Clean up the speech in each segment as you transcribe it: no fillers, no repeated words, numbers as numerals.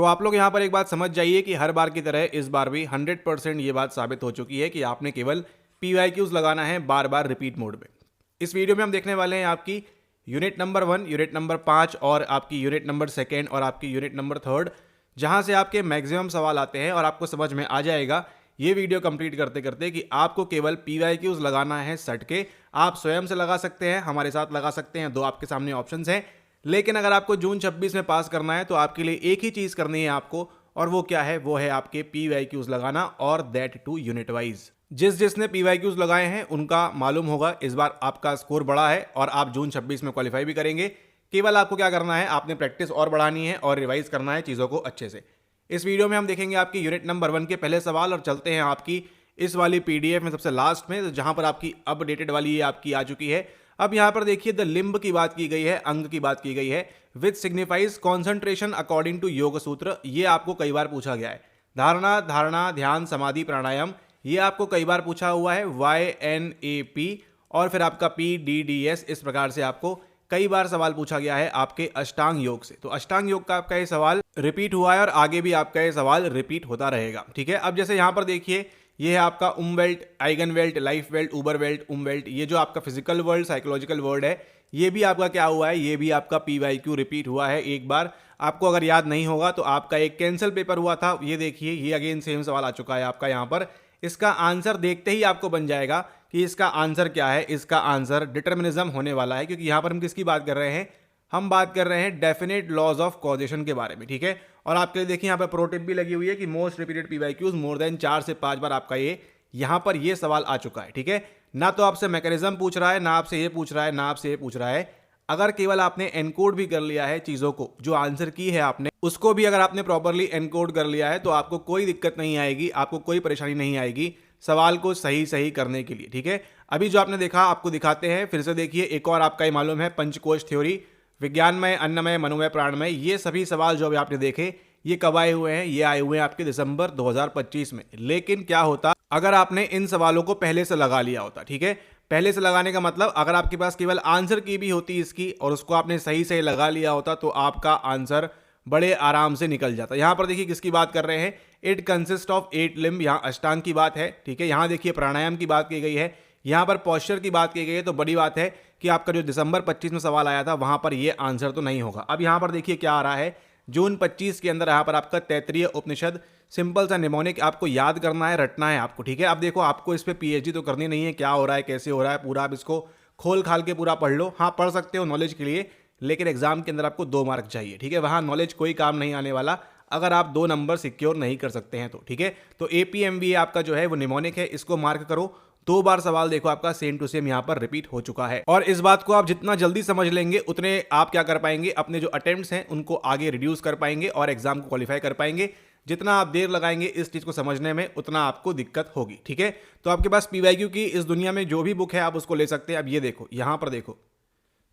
तो आप लोग यहाँ पर एक बात समझ जाइए कि हर बार की तरह इस बार भी 100% ये बात साबित हो चुकी है कि आपने केवल PYQs लगाना है बार बार रिपीट मोड में। इस वीडियो में हम देखने वाले हैं आपकी यूनिट नंबर 1, यूनिट नंबर 5 और आपकी यूनिट नंबर 2 और आपकी यूनिट नंबर 3, जहां से आपके मैक्सिमम सवाल आते हैं और आपको समझ में आ जाएगा ये वीडियो कंप्लीट करते करते कि आपको केवल PYQs लगाना है सट के। आप स्वयं से लगा सकते हैं, हमारे साथ लगा सकते हैं, दो आपके सामने ऑप्शंस हैं। लेकिन अगर आपको जून 26 में पास करना है तो आपके लिए एक ही चीज करनी है आपको, और वो क्या है? वो है आपके PYQs लगाना, और दैट टू यूनिट वाइज। जिसने PYQs लगाए हैं उनका मालूम होगा इस बार आपका स्कोर बढ़ा है और आप जून 26 में क्वालिफाई भी करेंगे। केवल आपको क्या करना है, आपने प्रैक्टिस और बढ़ानी है और रिवाइज करना है चीजों को अच्छे से। इस वीडियो में हम देखेंगे आपकी यूनिट नंबर 1 के पहले सवाल और चलते हैं आपकी इस वाली PDF में सबसे लास्ट में, जहां पर आपकी अपडेटेड वाली ये आपकी आ चुकी है। अब यहां पर देखिए द लिम्ब की बात की गई है, अंग की बात की गई है, विच सिग्निफाइज कॉन्सेंट्रेशन अकॉर्डिंग टू योग सूत्र। ये आपको कई बार पूछा गया है। धारणा, ध्यान, समाधि, प्राणायाम, ये आपको कई बार पूछा हुआ है। YNAP और फिर आपका PDDS, इस प्रकार से आपको कई बार सवाल पूछा गया है आपके अष्टांग योग से। तो अष्टांग योग का आपका ये सवाल रिपीट हुआ है और आगे भी आपका ये सवाल रिपीट होता रहेगा। ठीक है, अब जैसे यहां पर देखिए ये है आपका वेल्ट, आइगन वेल्ट, लाइफ वेल्ट, उबर वेल्ट, वेल्ट, ये जो आपका फिजिकल वर्ल्ड, साइकोलॉजिकल वर्ल्ड है, ये भी आपका क्या हुआ है? ये भी आपका PYQ रिपीट हुआ है एक बार। आपको अगर याद नहीं होगा तो आपका एक कैंसल पेपर हुआ था, ये देखिए ये अगेन सेम सवाल आ चुका है आपका यहाँ पर। इसका आंसर देखते ही आपको बन जाएगा कि इसका आंसर क्या है। इसका आंसर डिटर्मिनिज्म होने वाला है, क्योंकि यहाँ पर हम किसकी बात कर रहे हैं? हम बात कर रहे हैं डेफिनेट लॉज ऑफ कॉजेशन के बारे में। ठीक है, और आपके लिए देखिए यहाँ पर प्रो टिप भी लगी हुई है कि most repeated PYQs more than 4 से 5 बार आपका ये यहाँ पर ये सवाल आ चुका है। ठीक है, ना तो आपसे मैकेनिज्म पूछ रहा है, ना आपसे ये पूछ रहा है, ना आपसे ये पूछ रहा है। अगर केवल आपने एनकोड भी कर लिया है चीजों को, जो आंसर की है आपने उसको भी अगर आपने प्रॉपरली एनकोड कर लिया है तो आपको कोई दिक्कत नहीं आएगी, आपको कोई परेशानी नहीं आएगी सवाल को सही सही करने के लिए। ठीक है, अभी जो आपने देखा आपको दिखाते हैं, फिर से देखिए। एक और आपका ये मालूम है पंचकोश थ्योरी, विज्ञानमय, अन्नमय, मनोमय, प्राणमय, ये सभी सवाल जो अभी आपने देखे ये कब आए हुए हैं? ये आए हुए हैं आपके दिसंबर 2025 में। लेकिन क्या होता अगर आपने इन सवालों को पहले से लगा लिया होता? ठीक है, पहले से लगाने का मतलब अगर आपके पास केवल आंसर की भी होती इसकी और उसको आपने सही सही लगा लिया होता तो आपका आंसर बड़े आराम से निकल जाता। यहां पर देखिए किसकी बात कर रहे हैं? इट कंसिस्ट ऑफ 8 लिम्ब, यहां अष्टांग की बात है। ठीक है, यहां देखिए प्राणायाम की बात की गई है, यहां पर पॉस्चर की बात की गई है। तो बड़ी बात है कि आपका जो दिसंबर 25 में सवाल आया था वहां पर यह आंसर तो नहीं होगा। अब यहां पर देखिए क्या आ रहा है, जून 25 के अंदर यहां पर आपका तैत्तिरीय उपनिषद, सिंपल सा निमोनिक आपको याद करना है, रटना है आपको। ठीक है, अब देखो आपको इस पे PhD तो करनी नहीं है, क्या हो रहा है, कैसे हो रहा है, पूरा आप इसको खोल खाल के पूरा पढ़ लो। हाँ पढ़ सकते हो नॉलेज के लिए, लेकिन एग्जाम के अंदर आपको 2 मार्क चाहिए। ठीक है, वहां नॉलेज कोई काम नहीं आने वाला अगर आप 2 नंबर सिक्योर नहीं कर सकते हैं तो। ठीक है, तो APMBA आपका जो है वो निमोनिक है, इसको मार्क करो। 2 बार सवाल देखो आपका सेम टू सेम यहां पर रिपीट हो चुका है। और इस बात को आप जितना जल्दी समझ लेंगे उतने आप क्या कर पाएंगे, अपने जो अटेम्प्ट्स हैं उनको आगे रिड्यूस कर पाएंगे और एग्जाम को क्वालिफाई कर पाएंगे। जितना आप देर लगाएंगे इस चीज को समझने में उतना आपको दिक्कत होगी। ठीक है, तो आपके पास PYQ की इस दुनिया में जो भी बुक है आप उसको ले सकते हैं। अब ये देखो, यहां पर देखो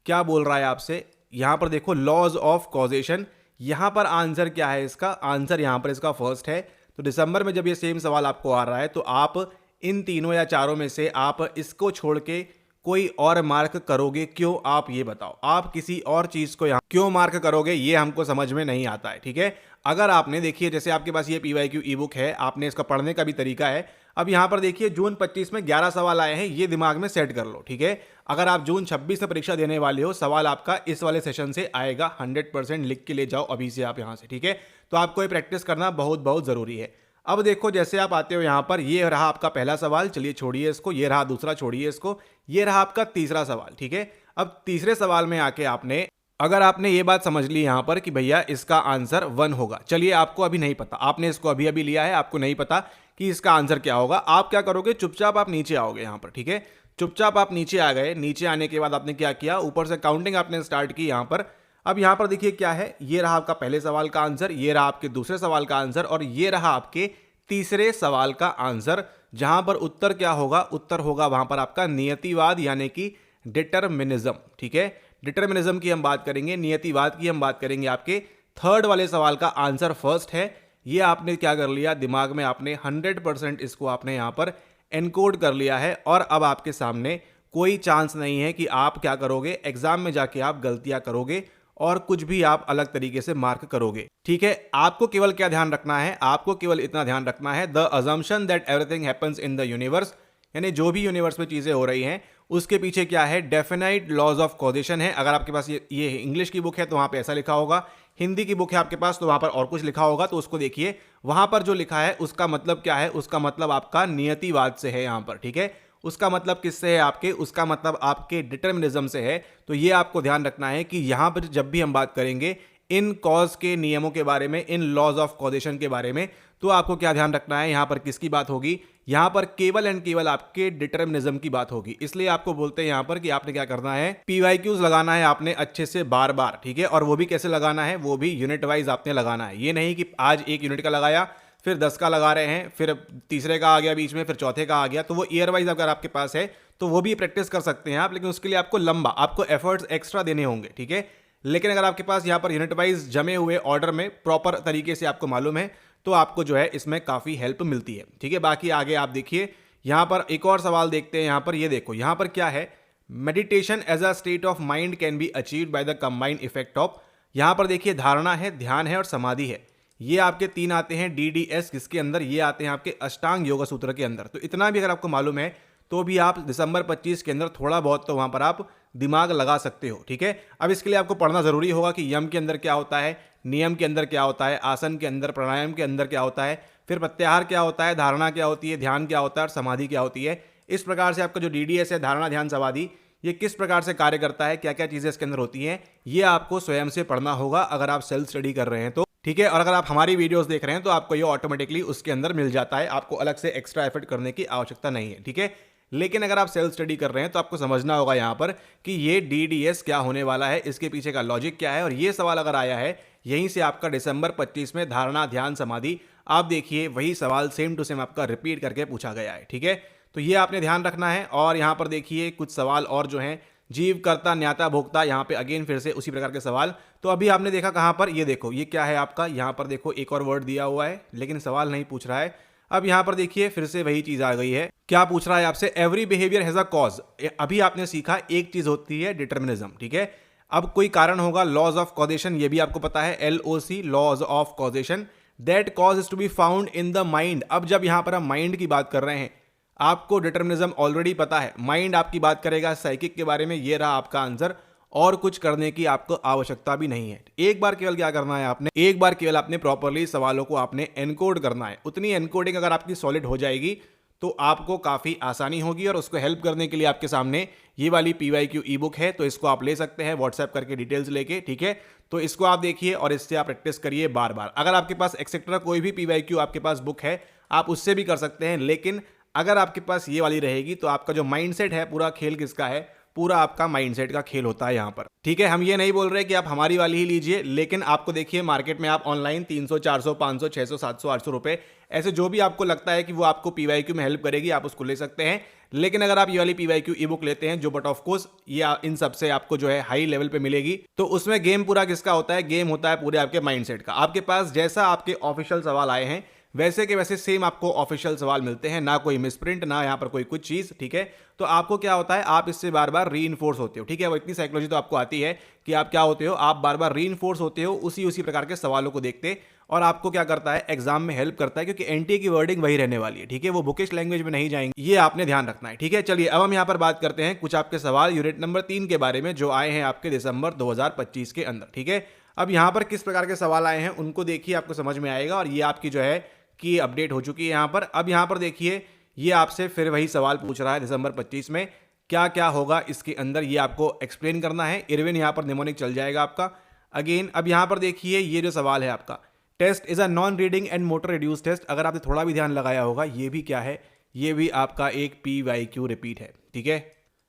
क्या बोल रहा है आपसे, यहां पर देखो लॉज ऑफ कॉजेशन। यहां पर आंसर क्या है? इसका आंसर यहां पर इसका फर्स्ट है। तो दिसंबर में जब ये सेम सवाल आपको आ रहा है तो आप इन तीनों या चारों में से आप इसको छोड़ के कोई और मार्क करोगे क्यों? आप ये बताओ, आप किसी और चीज को यहां क्यों मार्क करोगे? ये हमको समझ में नहीं आता है। ठीक है, अगर आपने देखिए जैसे आपके पास ये PYQ ई बुक है, आपने इसका पढ़ने का भी तरीका है। अब यहां पर देखिए जून 25 में 11 सवाल आए हैं, ये दिमाग में सेट कर लो। ठीक है, अगर आप जून 26 में परीक्षा देने वाले हो, सवाल आपका इस वाले सेशन से आएगा। 100% लिख के ले जाओ अभी से आप यहां से। ठीक है, तो आपको ये प्रैक्टिस करना बहुत बहुत जरूरी है। अब देखो जैसे आप आते हो यहां पर, ये रहा आपका पहला सवाल, चलिए छोड़िए इसको, ये रहा दूसरा, छोड़िए इसको, ये रहा आपका तीसरा सवाल। ठीक है, अब तीसरे सवाल में आके आपने अगर आपने ये बात समझ ली यहां पर कि भैया इसका आंसर 1 होगा, चलिए आपको अभी नहीं पता, आपने इसको अभी अभी लिया है, आपको नहीं पता कि इसका आंसर क्या होगा, आप क्या करोगे? चुपचाप आप नीचे आओगे यहां पर। ठीक है, चुपचाप आप नीचे आ गए। नीचे आने के बाद आपने क्या किया? ऊपर से काउंटिंग आपने स्टार्ट की यहां पर। अब यहां पर देखिए क्या है, ये रहा आपका पहले सवाल का आंसर, ये रहा आपके दूसरे सवाल का आंसर और ये रहा आपके तीसरे सवाल का आंसर। जहां पर उत्तर क्या होगा? उत्तर होगा वहां पर आपका नियतिवाद, यानी कि डिटरमिनिज्म। ठीक है, डिटरमिनिज्म की हम बात करेंगे, नियतिवाद की हम बात करेंगे। आपके थर्ड वाले सवाल का आंसर फर्स्ट है। ये आपने क्या कर लिया? दिमाग में आपने 100% इसको आपने यहां पर एनकोड कर लिया है और अब आपके सामने कोई चांस नहीं है कि आप क्या करोगे, एग्जाम में जाके आप गलतियां करोगे और कुछ भी आप अलग तरीके से मार्क करोगे। ठीक है, आपको केवल क्या ध्यान रखना है, आपको केवल इतना ध्यान रखना है, the assumption that everything happens in the universe, यानी जो भी यूनिवर्स में चीजें हो रही हैं उसके पीछे क्या है, डेफिनाइट लॉज ऑफ कॉजेशन है। अगर आपके पास ये इंग्लिश की बुक है तो वहां पे ऐसा लिखा होगा, हिंदी की बुक है आपके पास तो वहां पर और कुछ लिखा होगा, तो उसको देखिए वहां पर जो लिखा है उसका मतलब क्या है, उसका मतलब आपका नियतिवाद से है यहां पर। ठीक है, उसका मतलब किससे है आपके, उसका मतलब आपके डिटर्मिनिज्म से है। तो ये आपको ध्यान रखना है कि यहां पर जब भी हम बात करेंगे इन कॉज के नियमों के बारे में, इन लॉज ऑफ कॉजेशन के बारे में, तो आपको क्या ध्यान रखना है, यहां पर किसकी बात होगी, यहां पर केवल एंड केवल आपके डिटर्मिनिज्म की बात होगी। इसलिए आपको बोलते हैं यहां पर कि आपने क्या करना है, पीवाईक्यूज लगाना है आपने अच्छे से बार बार। ठीक है, और वो भी कैसे लगाना है, वो भी यूनिट वाइज आपने लगाना है। ये नहीं कि आज 1 यूनिट का लगाया, फिर 10 का लगा रहे हैं, फिर तीसरे का आ गया बीच में, फिर चौथे का आ गया, तो वो ईयर वाइज अगर आपके पास है तो वो भी प्रैक्टिस कर सकते हैं आप, लेकिन उसके लिए आपको लंबा, आपको एफर्ट्स एक्स्ट्रा देने होंगे। ठीक है, लेकिन अगर आपके पास यहाँ पर यूनिट वाइज जमे हुए ऑर्डर में प्रॉपर तरीके से आपको मालूम है तो आपको जो है इसमें काफी हेल्प मिलती है। ठीक है, बाकी आगे आप देखिए यहां पर एक और सवाल देखते हैं। यहां पर ये देखो, यहां पर क्या है, meditation as a state of mind can be achieved by the combined effect of, यहां पर देखिए धारणा है, ध्यान है और समाधि है। ये आपके 3 आते हैं DDS, किसके अंदर, ये आते हैं आपके अष्टांग योग सूत्र के अंदर। तो इतना भी अगर आपको मालूम है तो भी आप दिसंबर 25 के अंदर थोड़ा बहुत तो वहां पर आप दिमाग लगा सकते हो। ठीक है, अब इसके लिए आपको पढ़ना जरूरी होगा कि यम के अंदर क्या होता है, नियम के अंदर क्या होता है, आसन के अंदर, प्राणायाम के अंदर क्या होता है, फिर प्रत्याहार क्या होता है, धारणा क्या होती है, ध्यान क्या होता है और समाधि क्या होती है। इस प्रकार से आपका जो DDS है, धारणा ध्यान समाधि, ये किस प्रकार से कार्य करता है, क्या क्या चीजें इसके अंदर होती हैं, ये आपको स्वयं से पढ़ना होगा अगर आप सेल्फ स्टडी कर रहे हैं तो। ठीक है, और अगर आप हमारी वीडियोस देख रहे हैं तो आपको ये ऑटोमेटिकली उसके अंदर मिल जाता है, आपको अलग से एक्स्ट्रा एफर्ट करने की आवश्यकता नहीं है। ठीक है, लेकिन अगर आप सेल्फ स्टडी कर रहे हैं तो आपको समझना होगा यहां पर कि ये DDS क्या होने वाला है, इसके पीछे का लॉजिक क्या है। और ये सवाल अगर आया है यहीं से आपका दिसंबर 25 में धारणा ध्यान समाधि, आप देखिए वही सवाल सेम टू सेम आपका रिपीट करके पूछा गया है। ठीक है, तो ये आपने ध्यान रखना है। और यहां पर देखिए कुछ सवाल और जो हैं, जीव कर्ता न्याता भोक्ता, यहां पे अगेन फिर से उसी प्रकार के सवाल। तो अभी आपने देखा कहां पर, ये देखो ये क्या है आपका, यहां पर देखो एक और वर्ड दिया हुआ है लेकिन सवाल नहीं पूछ रहा है। अब यहां पर देखिए फिर से वही चीज आ गई है, क्या पूछ रहा है आपसे, every behaviour has a cause. अभी आपने सीखा एक चीज होती है डिटर्मिनिज्म। ठीक है, अब कोई कारण होगा, लॉज ऑफ कॉजेशन, ये भी आपको पता है, LOC, laws of causation, that cause is to be found in the mind. अब जब यहां पर हम माइंड की बात कर रहे हैं, आपको डिटर्मिनिज्म ऑलरेडी पता है, माइंड आपकी बात करेगा साइकिक के बारे में, ये रहा आपका आंसर, और कुछ करने की आपको आवश्यकता भी नहीं है। एक बार केवल क्या करना है आपने, एक बार केवल आपने प्रॉपरली सवालों को आपने एनकोड करना है। उतनी एनकोडिंग अगर आपकी सॉलिड हो जाएगी तो आपको काफी आसानी होगी। और उसको हेल्प करने के लिए आपके सामने ये वाली PYQ ई बुक है, तो इसको आप ले सकते हैं व्हाट्सएप करके डिटेल्स लेके। ठीक है, तो इसको आप देखिए और इससे आप प्रैक्टिस करिए बार बार। अगर आपके पास एक्सेट्रा कोई भी PYQ आपके पास बुक है आप उससे भी कर सकते हैं, लेकिन अगर आपके पास ये वाली रहेगी तो आपका जो माइंडसेट है, पूरा खेल किसका है, पूरा आपका माइंडसेट का खेल होता है यहां पर। ठीक है, हम ये नहीं बोल रहे कि आप हमारी वाली ही लीजिए, लेकिन आपको देखिए मार्केट में आप ऑनलाइन 300, 400, 500, 600, 700, 800 रुपए, ऐसे जो भी आपको लगता है कि वो आपको PYQ में हेल्प करेगी, आप उसको ले सकते हैं। लेकिन अगर आप ये वाली PYQ ई बुक लेते हैं, जो बट ऑफ कोर्स ये इन सबसे आपको जो है हाई लेवल पे मिलेगी, तो उसमें गेम पूरा किसका होता है, गेम होता है पूरे आपके माइंडसेट का। आपके पास जैसा आपके ऑफिशियल सवाल आए हैं वैसे के वैसे सेम आपको ऑफिशियल सवाल मिलते हैं, ना कोई मिसप्रिंट, ना यहां पर कोई कुछ चीज। ठीक है, तो आपको क्या होता है, आप इससे बार बार रीइंफोर्स होते हो। ठीक है, वो इतनी साइकोलॉजी तो आपको आती है कि आप क्या होते हो, आप बार बार रीइंफोर्स होते हो उसी प्रकार के सवालों को देखते, और आपको क्या करता है, एग्जाम में हेल्प करता है, क्योंकि NTA की वर्डिंग वही रहने वाली है। ठीक है, वो बुकिश लैंग्वेज में नहीं जाएंगे, ये आपने ध्यान रखना है। ठीक है, चलिए अब हम यहां पर बात करते हैं कुछ आपके सवाल यूनिट नंबर 3 के बारे में, जो आए हैं आपके दिसंबर 2025 के अंदर। ठीक है, अब यहां पर किस प्रकार के सवाल आए हैं उनको देखिए, आपको समझ में आएगा। और ये आपकी जो है की अपडेट हो चुकी है यहां पर। अब यहां पर देखिए ये आपसे फिर वही सवाल पूछ रहा है, दिसंबर 25 में क्या क्या होगा इसके अंदर, ये आपको एक्सप्लेन करना है। इरविन यहां पर निमोनिक चल जाएगा आपका अगेन। अब यहां पर देखिए ये जो सवाल है आपका, test is a non reading and motor reduce test. अगर आपने थोड़ा भी ध्यान लगाया होगा, ये भी क्या है, ये भी आपका एक PYQ रिपीट है। ठीक है,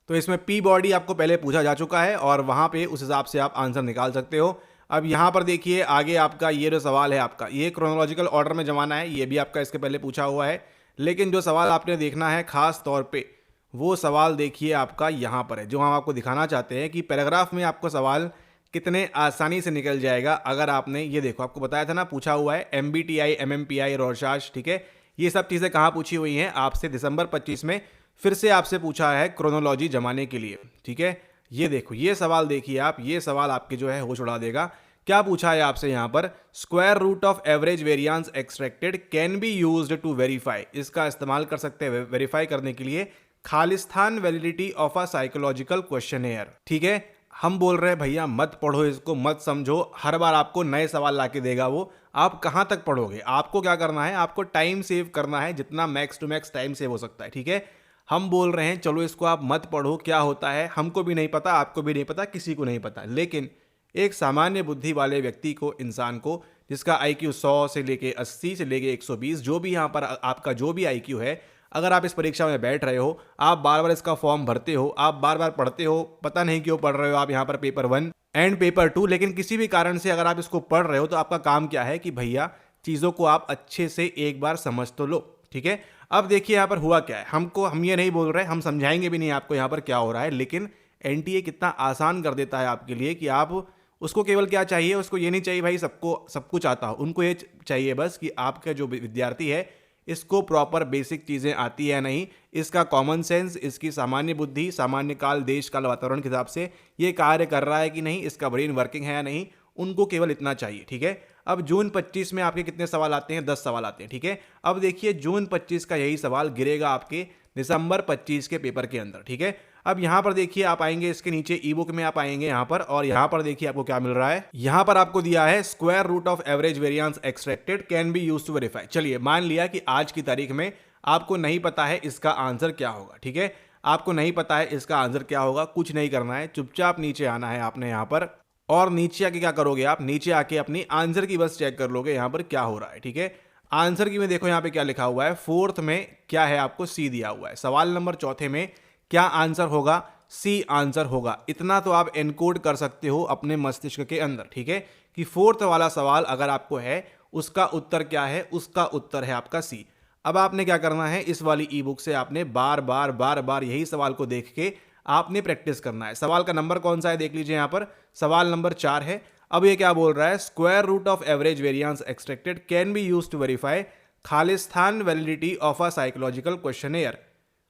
तो इसमें P बॉडी आपको पहले पूछा जा चुका है और वहां पे उस हिसाब से आप आंसर निकाल सकते हो। अब यहां पर देखिए आगे आपका ये जो सवाल है आपका, ये क्रोनोलॉजिकल ऑर्डर में जमाना है, ये भी आपका इसके पहले पूछा हुआ है। लेकिन जो सवाल आपने देखना है खास तौर पे, वो सवाल देखिए आपका यहां पर है, जो हम आपको दिखाना चाहते हैं कि पैराग्राफ में आपको सवाल कितने आसानी से निकल जाएगा। अगर आपने ये देखो, आपको बताया था ना, पूछा हुआ है MBTI, MMPI, रॉरशार्च। ठीक है, ये सब चीजें कहां पूछी हुई हैं आपसे, दिसंबर 25 में फिर से आपसे पूछा है क्रोनोलॉजी जमाने के लिए। ठीक है, ये देखो, ये सवाल देखिए आप, ये सवाल आपके जो है होश उड़ा देगा। क्या पूछा है आपसे यहाँ पर, square root of average variance extracted can be used to verify, इसका इस्तेमाल कर सकते हैं वेरीफाई करने के लिए खालिस्तान validity of a psychological questionnaire. ठीक है, हम बोल रहे हैं भैया मत पढ़ो इसको, मत समझो, हर बार आपको नए सवाल लाके देगा वो, आप कहाँ तक पढ़ोगे। आपको क्या करना है, आपको टाइम सेव करना है, जितना max to max time save हो सकता है। ठीक है, हम बोल रहे हैं चलो इसको आप मत पढ़ो, क्या होता है हमको भी नहीं पता, आपको भी नहीं पता, किसी को नहीं पता, लेकिन एक सामान्य बुद्धि वाले व्यक्ति को, इंसान को, जिसका IQ 100 से लेके 80 से लेके 120, जो भी यहाँ पर आपका जो भी IQ है, अगर आप इस परीक्षा में बैठ रहे हो, आप बार बार इसका फॉर्म भरते हो, आप बार बार पढ़ते हो, पता नहीं क्यों पढ़ रहे हो आप यहाँ पर पेपर 1 एंड पेपर 2, लेकिन किसी भी कारण से अगर आप इसको पढ़ रहे हो तो आपका काम क्या है कि भैया चीज़ों को आप अच्छे से एक बार समझ तो लो। ठीक है, अब देखिए यहाँ पर हुआ क्या है, हम ये नहीं बोल रहे, हम समझाएंगे भी नहीं आपको यहाँ पर क्या हो रहा है, लेकिन NTA कितना आसान कर देता है आपके लिए कि आप उसको केवल क्या चाहिए, उसको ये नहीं चाहिए भाई सबको सब कुछ आता हो, उनको ये चाहिए बस कि आपका जो विद्यार्थी है इसको प्रॉपर बेसिक चीज़ें आती है नहीं, इसका कॉमन सेंस, इसकी सामान्य बुद्धि, सामान्य काल, देश काल, वातावरण के हिसाब से ये कार्य कर रहा है कि नहीं, इसका ब्रेन वर्किंग है या नहीं, उनको केवल इतना चाहिए। ठीक है, अब जून 25 में आपके कितने सवाल आते हैं, 10 सवाल आते हैं। ठीक है, अब देखिए जून 25 का यही सवाल गिरेगा आपके दिसंबर 25 के पेपर के अंदर। ठीक है, अब यहां पर देखिए आप आएंगे इसके नीचे ई बुक में, आप आएंगे यहां पर, और यहां पर देखिए आपको क्या मिल रहा है, यहां पर आपको दिया है square root of average variance extracted can be used to verify. चलिए मान लिया कि आज की तारीख में आपको नहीं पता है इसका आंसर क्या होगा। ठीक है, आपको नहीं पता है इसका आंसर क्या होगा, कुछ नहीं करना है, चुपचाप नीचे आना है आपने यहाँ पर, और नीचे आके क्या करोगे आप, नीचे आके अपनी आंसर की बस चेक कर लोगे यहाँ पर क्या हो रहा है। ठीक है, आंसर की में देखो यहाँ पे क्या लिखा हुआ है, 4th में क्या है आपको C दिया हुआ है, सवाल नंबर 4 में क्या आंसर होगा, C आंसर होगा। इतना तो आप एनकोड कर सकते हो अपने मस्तिष्क के अंदर। ठीक है, कि 4th वाला सवाल अगर आपको है उसका उत्तर क्या है, उसका उत्तर है आपका C। अब आपने क्या करना है, इस वाली ई बुक से आपने बार बार यही सवाल को देख के आपने प्रैक्टिस करना है। सवाल का नंबर कौन सा है देख लीजिए, यहाँ पर सवाल नंबर 4 है। अब ये क्या बोल रहा है, square root of average variance extracted can be used to verify खालिस्तान validity of a psychological questionnaire.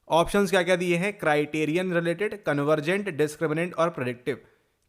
Options क्या क्या दिए हैं, क्राइटेरियन रिलेटेड, कन्वर्जेंट, डिस्क्रिमिनेंट और प्रेडिक्टिव।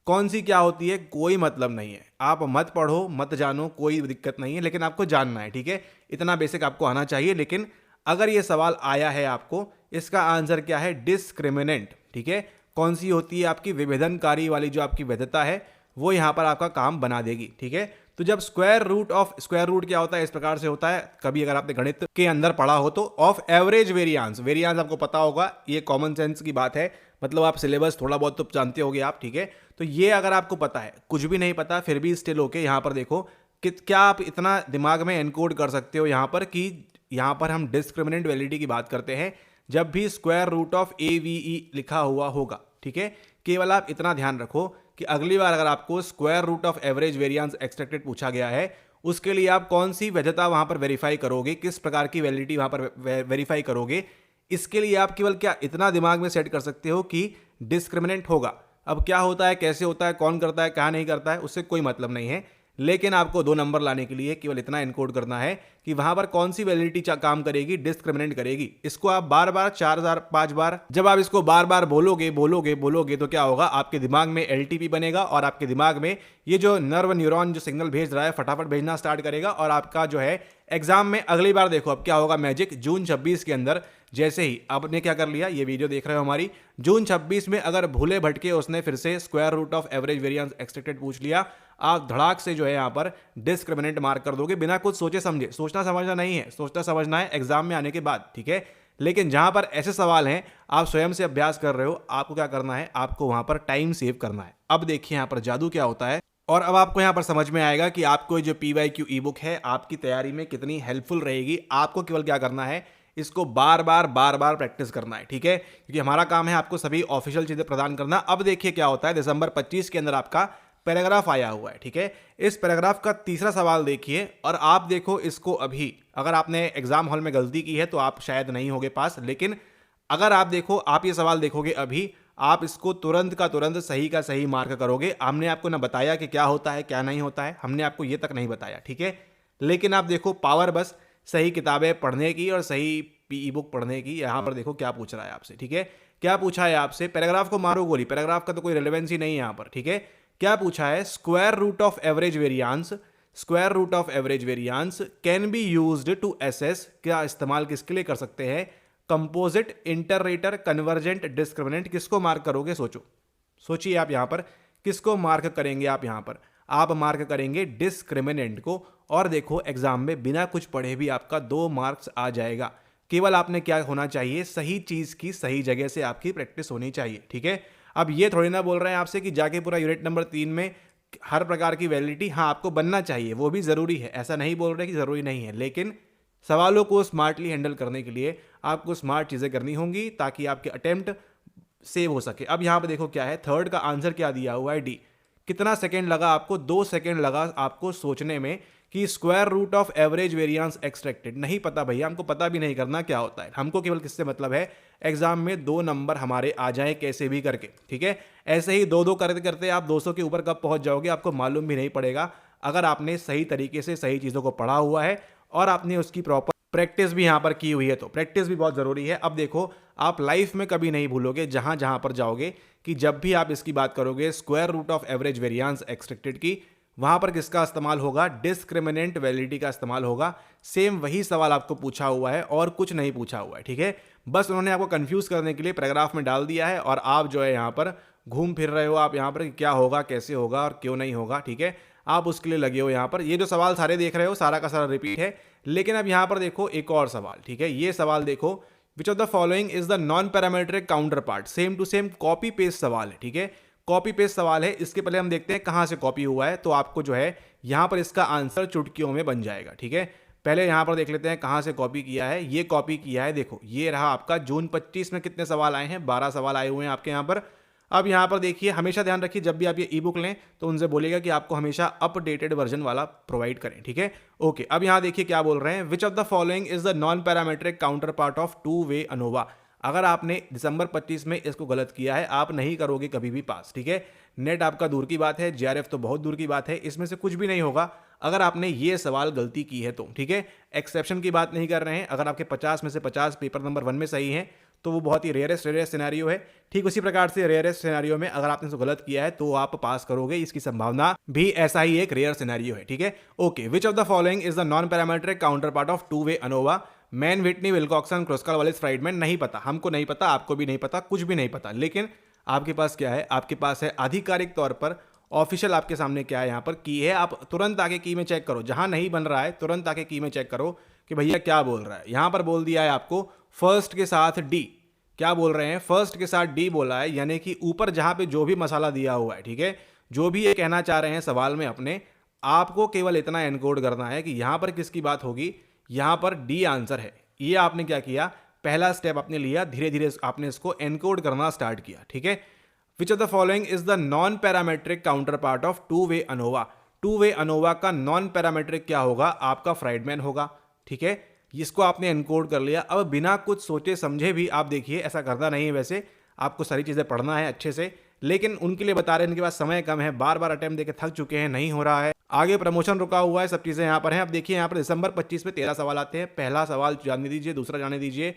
कौन सी क्या होती है कोई मतलब नहीं है, आप मत पढ़ो मत जानो, कोई दिक्कत नहीं है, लेकिन आपको जानना है। ठीक है, इतना बेसिक आपको आना चाहिए। लेकिन अगर ये सवाल आया है आपको, इसका आंसर क्या है, डिस्क्रिमिनेंट। ठीक है, कौन सी होती है आपकी विभेदनकारी वाली जो आपकी वैधता है, वो यहाँ पर आपका काम बना देगी। ठीक है, तो जब स्क्वायर रूट क्या होता है, इस प्रकार से होता है, कभी अगर आपने गणित के अंदर पढ़ा हो तो, ऑफ एवरेज वेरियांस, वेरियांस आपको पता होगा, ये कॉमन सेंस की बात है, मतलब आप सिलेबस थोड़ा बहुत तो जानते होगे आप। ठीक है, तो ये अगर आपको पता है, कुछ भी नहीं पता फिर भी स्टिल होके यहाँ पर देखो कि क्या आप इतना दिमाग में एनकोड कर सकते हो यहाँ पर, कि यहाँ पर हम डिस्क्रिमिनेंट वैलिडिटी की बात करते हैं जब भी स्क्वायर रूट ऑफ AVE लिखा हुआ होगा। ठीक है, केवल आप इतना ध्यान रखो कि अगली बार अगर आपको square root of average variance extracted पूछा गया है, उसके लिए आप कौन सी वैधता वहां पर वेरीफाई करोगे, किस प्रकार की वैलिडिटी वहां पर वेरीफाई करोगे, इसके लिए आप केवल क्या इतना दिमाग में सेट कर सकते हो कि डिस्क्रिमिनेंट होगा। अब क्या होता है, कैसे होता है, कौन करता है, क्या नहीं करता है, उससे कोई मतलब नहीं है, लेकिन आपको 2 नंबर लाने के लिए केवल इतना एनकोड करना है कि वहां पर कौन सी वैलिडिटी काम करेगी, डिस्क्रिमिनेंट करेगी। इसको आप बार 5 बार जब आप इसको बार बोलोगे तो क्या होगा, आपके दिमाग में LTP बनेगा और आपके दिमाग में ये जो नर्व न्यूरॉन जो सिग्नल भेज रहा है फटाफट भेजना स्टार्ट करेगा, और आपका जो है एग्जाम में अगली बार देखो अब क्या होगा मैजिक, जून 26 के अंदर जैसे ही आपने क्या कर लिया, ये वीडियो देख रहे हो हमारी, जून 26 में अगर भूले भटके उसने फिर से square root of average variance extracted पूछ लिया, आप धड़ाक से जो है यहाँ पर डिस्क्रिमिनेंट मार्क कर दोगे बिना कुछ सोचे समझे। सोचना समझना नहीं है, सोचना समझना है एग्जाम में आने के बाद। ठीक है, लेकिन जहां पर ऐसे सवाल हैं आप स्वयं से अभ्यास कर रहे हो, आपको क्या करना है, आपको वहां पर टाइम सेव करना है। अब देखिए यहाँ पर जादू क्या होता है, और अब आपको यहाँ पर समझ में आएगा कि आपको जो PYQ ई बुक है आपकी तैयारी में कितनी हेल्पफुल रहेगी। आपको केवल क्या करना है, इसको बार बार प्रैक्टिस करना है। ठीक है, क्योंकि हमारा काम है आपको सभी ऑफिशियल चीजें प्रदान करना। अब देखिए क्या होता है, दिसंबर 25 के अंदर आपका पैराग्राफ आया हुआ है। ठीक है, इस पैराग्राफ का तीसरा सवाल देखिए, और आप देखो इसको अभी, अगर आपने एग्जाम हॉल में गलती की है तो आप शायद नहीं होगे पास, लेकिन अगर आप देखो, आप ये सवाल देखोगे अभी, आप इसको तुरंत का तुरंत सही का सही मार्क करोगे। हमने आपको ना बताया कि क्या होता है क्या नहीं होता है, हमने आपको ये तक नहीं बताया। ठीक है, लेकिन आप देखो पावर बस सही किताबें पढ़ने की और सही PE बुक पढ़ने की। यहाँ पर देखो क्या पूछ रहा है आपसे। ठीक है, क्या पूछा है आपसे, पैराग्राफ को मारो गोली, पैराग्राफ का तो कोई रिलेवेंस ही नहीं है यहाँ पर, ठीक है। क्या पूछा है, square root of average variance, square root of average variance can be used to assess, क्या इस्तेमाल किसके लिए कर सकते हैं, कंपोजिट, इंटररेटर, कन्वर्जेंट, डिस्क्रिमिनेंट। किसको मार्क करोगे, सोचो, सोचिए आप यहां पर किसको मार्क करेंगे। आप यहां पर आप मार्क करेंगे डिस्क्रिमिनेंट को। और देखो एग्जाम में बिना कुछ पढ़े भी आपका 2 मार्क्स आ जाएगा। केवल आपने क्या होना चाहिए, सही चीज की सही जगह से आपकी प्रैक्टिस होनी चाहिए, ठीक है। अब ये थोड़ी ना बोल रहे हैं आपसे कि जाके पूरा यूनिट नंबर 3 में हर प्रकार की वैलिडिटी, हाँ आपको बनना चाहिए, वो भी जरूरी है, ऐसा नहीं बोल रहे कि जरूरी नहीं है, लेकिन सवालों को स्मार्टली हैंडल करने के लिए आपको स्मार्ट चीजें करनी होंगी ताकि आपके अटेम्प्ट सेव हो सके। अब यहां पर देखो क्या है, थर्ड का आंसर क्या दिया हुआ है, डी। कितना सेकंड लगा आपको, 2 सेकंड लगा आपको सोचने में कि square root of average variance extracted. नहीं पता भैया, हमको पता भी नहीं करना क्या होता है, हमको केवल किससे मतलब है, एग्जाम में 2 नंबर हमारे आ जाएं कैसे भी करके, ठीक है। ऐसे ही 2-2 करते करते आप 200 के ऊपर कब पहुंच जाओगे आपको मालूम भी नहीं पड़ेगा, अगर आपने सही तरीके से सही चीजों को पढ़ा हुआ है और आपने उसकी प्रॉपर प्रैक्टिस भी यहां पर की हुई है। तो प्रैक्टिस भी बहुत जरूरी है। अब देखो आप लाइफ में कभी नहीं भूलोगे जहां जहां पर जाओगे कि जब भी आप इसकी बात करोगे square root of average variance extracted की, वहां पर किसका इस्तेमाल होगा, डिस्क्रिमिनेंट वैलिडिटी का इस्तेमाल होगा। सेम वही सवाल आपको पूछा हुआ है और कुछ नहीं पूछा हुआ है, ठीक है। बस उन्होंने आपको कंफ्यूज करने के लिए पैराग्राफ में डाल दिया है और आप जो है यहां पर घूम फिर रहे हो, आप यहां पर क्या होगा, कैसे होगा और क्यों नहीं होगा, ठीक है। आप उसके लिए लगे हो यहां पर। ये जो सवाल सारे देख रहे हो सारा का सारा रिपीट है, लेकिन अब यहां पर देखो एक और सवाल, ठीक है। ये सवाल देखो, which of the following is the non parametric counterpart, same to same copy paste सवाल है, ठीक है। कॉपी पेस्ट सवाल है। इसके पहले हम देखते हैं कहां से कॉपी हुआ है, तो आपको जो है यहां पर इसका आंसर चुटकियों में बन जाएगा, ठीक है। पहले यहां पर देख लेते हैं कहां से कॉपी किया है। ये कॉपी किया है, देखो ये रहा आपका जून 25 में कितने सवाल आए हैं, 12 सवाल आए हुए हैं आपके यहां पर। अब यहां पर देखिए, हमेशा ध्यान रखिए जब भी आप ये ई बुक लें तो उनसे बोलेगा कि आपको हमेशा अपडेटेड वर्जन वाला प्रोवाइड करें, ठीक है। ओके, अब यहां देखिए क्या बोल रहे हैं, विच of the following is the non parametric counterpart of 2 way ANOVA. अगर आपने दिसंबर 25 में इसको गलत किया है, आप नहीं करोगे कभी भी पास, ठीक है। नेट आपका दूर की बात है, जीआरएफ तो बहुत दूर की बात है, इसमें से कुछ भी नहीं होगा अगर आपने ये सवाल गलती की है तो, ठीक है। एक्सेप्शन की बात नहीं कर रहे हैं, अगर आपके 50 में से 50 पेपर नंबर 1 में सही हैं तो वो बहुत ही रेयरेस्ट सिनेरियो है। ठीक उसी प्रकार से रेयरेस्ट सिनेरियो में अगर आपने इसको गलत किया है तो आप पास करोगे, इसकी संभावना भी ऐसा ही एक रेयर सिनेरियो है, ठीक है। Okay, which of the following is the non parametric counterpart of 2 way ANOVA, Mann, Whitney, Wilcoxon, Kruskal, Wallis, Friedman. नहीं पता, हमको नहीं पता, आपको भी नहीं पता, कुछ भी नहीं पता, लेकिन आपके पास क्या है, आपके पास है आधिकारिक तौर पर ऑफिशियल आपके सामने क्या है, यहाँ पर की है। आप तुरंत आके की में चेक करो, जहां नहीं बन रहा है तुरंत आके की में चेक करो कि भैया क्या बोल रहा है। यहां पर बोल दिया है आपको फर्स्ट के साथ डी, क्या बोल रहे हैं, फर्स्ट के साथ डी बोला है, यानी कि ऊपर जहां पे जो भी मसाला दिया हुआ है, ठीक है, जो भी ये कहना चाह रहे हैं सवाल में अपने, आपको केवल इतना एनकोड करना है कि यहां पर किसकी बात होगी, यहां पर डी आंसर है। ये आपने क्या किया, पहला स्टेप आपने लिया, धीरे धीरे आपने इसको एनकोड करना स्टार्ट किया, ठीक है। विच of the following is the non parametric counter part of 2 way ANOVA. 2 way ANOVA का नॉन पैरामेट्रिक क्या होगा, आपका फ्राइडमैन होगा, ठीक है। इसको आपने एनकोड कर लिया। अब बिना कुछ सोचे समझे भी आप देखिए, ऐसा करना नहीं है, वैसे आपको सारी चीजें पढ़ना है अच्छे से, लेकिन उनके लिए बता रहे हैं, इनके पास समय कम है, बार बार अटेम्प्ट देके थक चुके हैं, नहीं हो रहा है, आगे प्रमोशन रुका हुआ है, सब चीजें यहाँ पर हैं। अब देखिए यहाँ पर दिसंबर 25 में 13 सवाल आते हैं। पहला सवाल जाने दीजिए, दूसरा जाने दीजिए,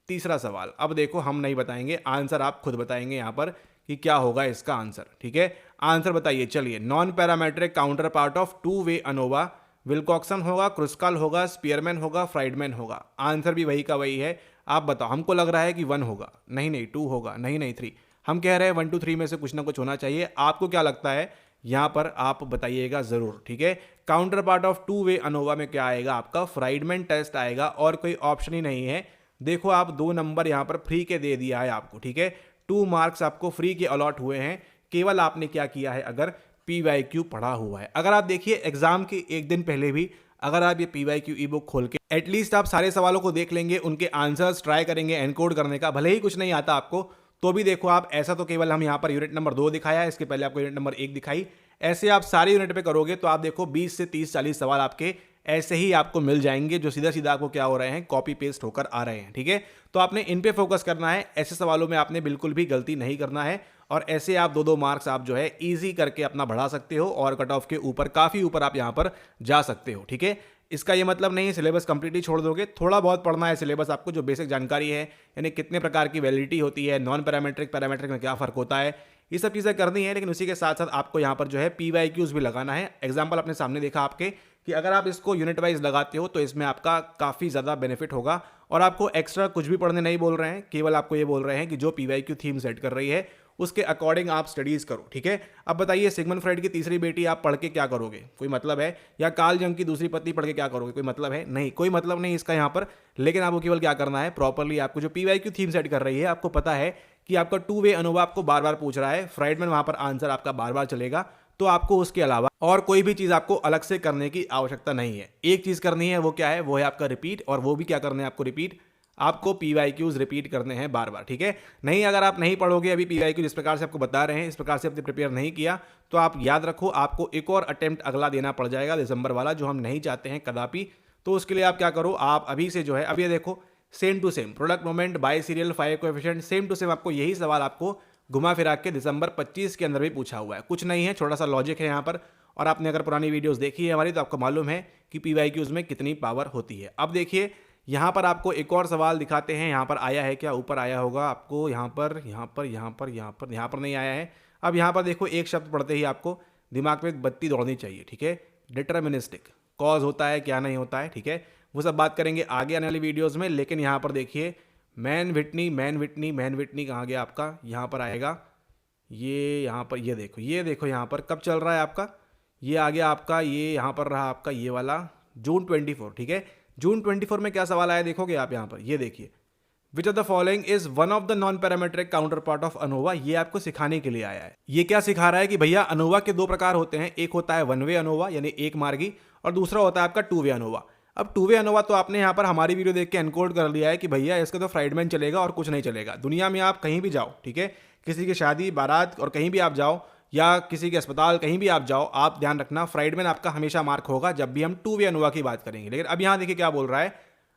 तीसरा सवाल अब देखो हम नहीं बताएंगे, आंसर आप खुद बताएंगे यहाँ पर कि क्या होगा इसका आंसर, ठीक है। आंसर बताइए, चलिए। Non parametric counter part of 2 way ANOVA, विल्कॉक्सन होगा, क्रुस्काल होगा, स्पीयरमैन होगा, फ्राइडमैन होगा। आंसर भी वही का वही है। आप बताओ, हमको लग रहा है कि 1 होगा, नहीं 2 होगा, नहीं 3, हम कह रहे हैं 1 2 3 में से कुछ ना कुछ होना चाहिए। आपको क्या लगता है, यहां पर आप बताइएगा जरूर, ठीक है। Counter part of 2 way ANOVA में क्या आएगा, आपका फ्राइडमैन टेस्ट आएगा, और कोई ऑप्शन ही नहीं है। देखो आप 2 नंबर यहां पर फ्री के दे दिया है आपको, ठीक है। 2 मार्क्स आपको फ्री के अलॉट हुए हैं, केवल आपने क्या किया है, अगर PYQ पढ़ा हुआ है। अगर आप देखिए एग्जाम के एक दिन पहले भी अगर आप ये PYQ ई बुक खोल के एटलीस्ट आप सारे सवालों को देख लेंगे, उनके आंसर्स ट्राई करेंगे एनकोड करने का, भले ही कुछ नहीं आता आपको तो भी देखो आप, ऐसा तो केवल हम यहाँ पर यूनिट नंबर 2 दिखाया है, इसके पहले आपको यूनिट नंबर 1 दिखाई, ऐसे आप सारे यूनिट पे करोगे तो आप देखो 20 से 30 40 सवाल आपके ऐसे ही आपको मिल जाएंगे, जो सीधा सीधा आपको क्या हो रहे हैं, कॉपी पेस्ट होकर आ रहे हैं, ठीक है। तो आपने इन पे फोकस करना है, ऐसे सवालों में आपने बिल्कुल भी गलती नहीं करना है, और ऐसे आप 2-2 मार्क्स आप जो है इजी करके अपना बढ़ा सकते हो, और कट ऑफ के ऊपर काफी ऊपर आप यहां पर जा सकते हो, ठीक है। इसका ये मतलब नहीं है सिलेबस कंप्लीटली छोड़ दोगे, थोड़ा बहुत पढ़ना है सिलेबस आपको, जो बेसिक जानकारी है, यानी कितने प्रकार की वैलिडिटी होती है, नॉन पैरामेट्रिक पैरामेट्रिक में क्या फ़र्क होता है, ये सब चीज़ें करनी है। लेकिन उसी के साथ साथ आपको यहाँ पर जो है PYQs भी लगाना है। एग्जाम्पल अपने सामने देखा आपके कि अगर आप इसको यूनिट वाइज लगाते हो तो इसमें आपका काफ़ी ज़्यादा बेनिफिट होगा, और आपको एक्स्ट्रा कुछ भी पढ़ने नहीं बोल रहे हैं, केवल आपको ये बोल रहे हैं कि जो PYQ थीम सेट कर रही है उसके अकॉर्डिंग आप स्टडीज़ करो, ठीक है। अब बताइए, सिगमंड फ्राइड की तीसरी बेटी आप पढ़ के क्या करोगे, कोई मतलब है? या कार्ल जंग की दूसरी पत्नी पढ़ के क्या करोगे, कोई मतलब है? नहीं, कोई मतलब नहीं इसका यहाँ पर। लेकिन आपको केवल क्या करना है, प्रॉपरली आपको जो PYQ थीम सेट कर रही है, आपको पता है कि आपका 2 वे अनोवा आपको बार बार पूछ रहा है, फ्राइडमैन वहाँ पर आंसर आपका बार बार चलेगा, तो आपको उसके अलावा और कोई भी चीज़ आपको अलग से करने की आवश्यकता नहीं है। एक चीज़ करनी है, वो क्या है? वो है आपका रिपीट, और वो भी क्या करना है आपको? रिपीट। आपको PYQs रिपीट करने हैं बार बार, ठीक है। नहीं, अगर आप नहीं पढ़ोगे अभी PYQ जिस प्रकार से आपको बता रहे हैं, इस प्रकार से आपने प्रिपेयर नहीं किया, तो आप याद रखो आपको एक और अटेम्प्ट अगला देना पड़ जाएगा दिसंबर वाला, जो हम नहीं चाहते हैं कदापि। तो उसके लिए आप क्या करो, आप अभी से जो है, अब ये देखो, same to same product moment by serial five coefficient, same to same आपको यही सवाल आपको घुमा फिरा के दिसंबर 25 के अंदर भी पूछा हुआ है। कुछ नहीं है, छोटा सा लॉजिक है यहाँ पर, और आपने अगर पुरानी वीडियोस देखी है हमारी तो आपको मालूम है कि PYQs में कितनी पावर होती है। अब देखिए, यहाँ पर आपको एक और सवाल दिखाते हैं, यहाँ पर आया है क्या? ऊपर आया होगा आपको, यहाँ पर नहीं आया है। अब यहाँ पर देखो, एक शब्द पढ़ते ही आपको दिमाग में बत्ती दौड़नी चाहिए, ठीक है। डिटर्मिनिस्टिक कॉज होता है, क्या नहीं होता है, ठीक है, वो सब बात करेंगे आगे आने वाली वीडियोज़ में। लेकिन यहाँ पर देखिए, मैन विटनी कहाँ गया आपका? यहाँ पर आएगा, ये यहाँ पर, ये देखो यहाँ पर कब चल रहा है आपका, ये आ गया आपका, ये यहाँ पर रहा आपका ये वाला जून 24, ठीक है। जून 24 में क्या सवाल आया देखोगे आप यहाँ पर, ये देखिए, विच of the following is one of the non parametric counter part of ANOVA. ये आपको सिखाने के लिए आया है। ये क्या सिखा रहा है कि भैया अनोवा के दो प्रकार होते हैं, एक होता है 1 वे अनोवा यानी एक मार्गी, और दूसरा होता है आपका 2 वे अनोवा। अब 2 वे अनोवा तो आपने यहाँ पर हमारी वीडियो देख के एनकोड कर लिया है कि भैया इसका तो फ्राइडमैन चलेगा और कुछ नहीं चलेगा। दुनिया में आप कहीं भी जाओ, ठीक है, किसी की शादी बारात और कहीं भी आप जाओ, या किसी के अस्पताल कहीं भी आप जाओ, आप ध्यान रखना फ्राइडमैन आपका हमेशा मार्क होगा जब भी हम 2 वे अनोवा की बात करेंगे। लेकिन अब यहाँ देखिए क्या बोल रहा है,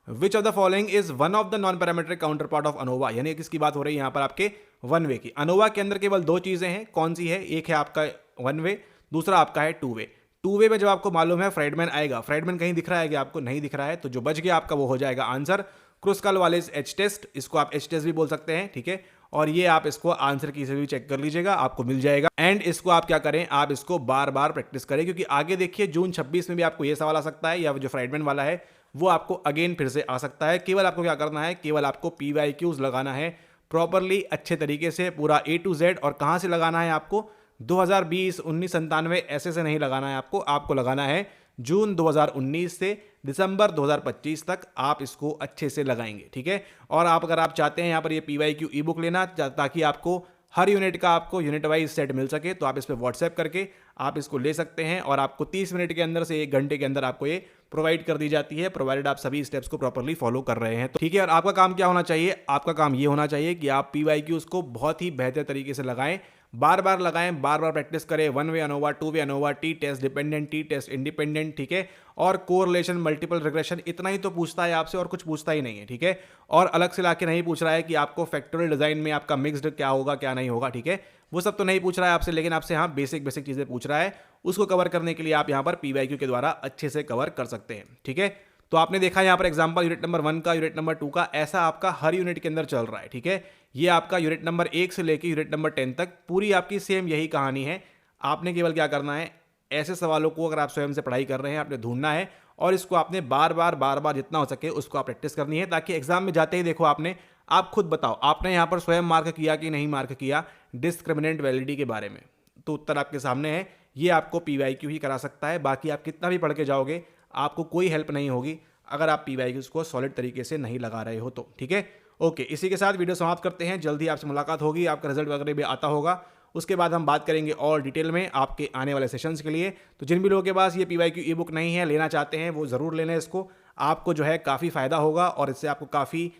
विच of the following is one of the non parametric counter part of ANOVA, यानी किसकी बात हो रही है यहाँ पर? आपके 1 वे की। अनोवा के अंदर केवल दो चीजें हैं, कौन सी है? एक है आपका 1 वे, दूसरा आपका है 2 वे। 2 वे में जब आपको मालूम है फ्राइडमैन आएगा, फ्राइडमैन कहीं दिख रहा है कि आपको नहीं दिख रहा है, तो जो बच गया आपका वो हो जाएगा आंसर। क्रुस्काल वाले एच टेस्ट, इसको आप एच टेस्ट भी बोल सकते हैं, ठीक है। और ये आप इसको आंसर की से भी चेक कर लीजिएगा, आपको मिल जाएगा। एंड इसको आप क्या करें, आप इसको बार बार प्रैक्टिस करें, क्योंकि आगे देखिए जून 26 में भी आपको ये सवाल आ सकता है, या जो फ्राइडमैन वाला है वो आपको अगेन फिर से आ सकता है। केवल आपको क्या करना है, केवल आपको PYQs लगाना है प्रॉपरली, अच्छे तरीके से, पूरा A to Z। और कहाँ से लगाना है आपको? 2020, 1997 ऐसे से नहीं लगाना है आपको लगाना है जून 2019 से दिसंबर 2025 तक आप इसको अच्छे से लगाएंगे, ठीक है। और आप अगर आप चाहते हैं यहाँ पर ये PYQ ई बुक लेना, ताकि आपको हर यूनिट का आपको यूनिट वाइज सेट मिल सके, तो आप इस पर व्हाट्सएप करके आप इसको ले सकते हैं, और आपको 30 मिनट के अंदर से 1 घंटे के अंदर आपको ये प्रोवाइड कर दी जाती है, प्रोवाइडेड आप सभी स्टेप्स को प्रॉपरली फॉलो कर रहे हैं, तो ठीक है। और आपका काम क्या होना चाहिए? आपका काम ये होना चाहिए कि आप PYQs को बहुत ही बेहतर तरीके से लगाएं, बार बार लगाएं, बार बार प्रैक्टिस करें। 1 way ANOVA, 2 way ANOVA, T test dependent, T test independent, ठीक है। और कोरिलेशन, मल्टीपल रिग्रेशन, इतना ही तो पूछता है आपसे, और कुछ पूछता ही नहीं है, ठीक है। और अलग से लाके नहीं पूछ रहा है कि आपको फैक्टोरियल डिजाइन में आपका मिक्स्ड क्या होगा क्या नहीं होगा, ठीक है, वो सब तो नहीं पूछ रहा है आपसे। लेकिन आपसे हाँ बेसिक चीजें पूछ रहा है, उसको कवर करने के लिए आप यहाँ पर PYQ के द्वारा अच्छे से कवर कर सकते हैं, ठीक है। तो आपने देखा यहाँ पर एग्जाम्पल यूनिट नंबर 1 का, यूनिट नंबर 2 का, ऐसा आपका हर यूनिट के अंदर चल रहा है, ठीक है। ये आपका यूनिट नंबर 1 से लेकर यूनिट नंबर 10 तक पूरी आपकी सेम यही कहानी है। आपने केवल क्या करना है, ऐसे सवालों को अगर आप स्वयं से पढ़ाई कर रहे हैं, आपने ढूंढना है, और इसको आपने बार बार जितना हो सके उसको आप प्रैक्टिस करनी है, ताकि एग्जाम में जाते ही देखो आप खुद बताओ आपने यहाँ पर स्वयं मार्क किया कि नहीं मार्क किया डिस्क्रिमिनेंट वैलिडिटी के बारे में। तो उत्तर आपके सामने है, ये आपको PYQ ही करा सकता है। बाकी आप कितना भी पढ़ के जाओगे, आपको कोई हेल्प नहीं होगी अगर आप PYQs को सॉलिड तरीके से नहीं लगा रहे हो तो, ठीक है। ओके, इसी के साथ वीडियो समाप्त करते हैं। जल्दी आपसे मुलाकात होगी, आपका रिजल्ट वगैरह भी आता होगा, उसके बाद हम बात करेंगे और डिटेल में आपके आने वाले सेशंस के लिए। तो जिन भी लोगों के पास ये PYQ ई बुक नहीं है, लेना चाहते हैं, वो ज़रूर लेना इसको, आपको जो है काफ़ी फ़ायदा होगा, और इससे आपको काफ़ी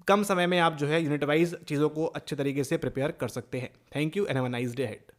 कम समय में आप जो है यूनिट वाइज चीज़ों को अच्छे तरीके से प्रिपेयर कर सकते हैं। Thank you and have a nice day ahead.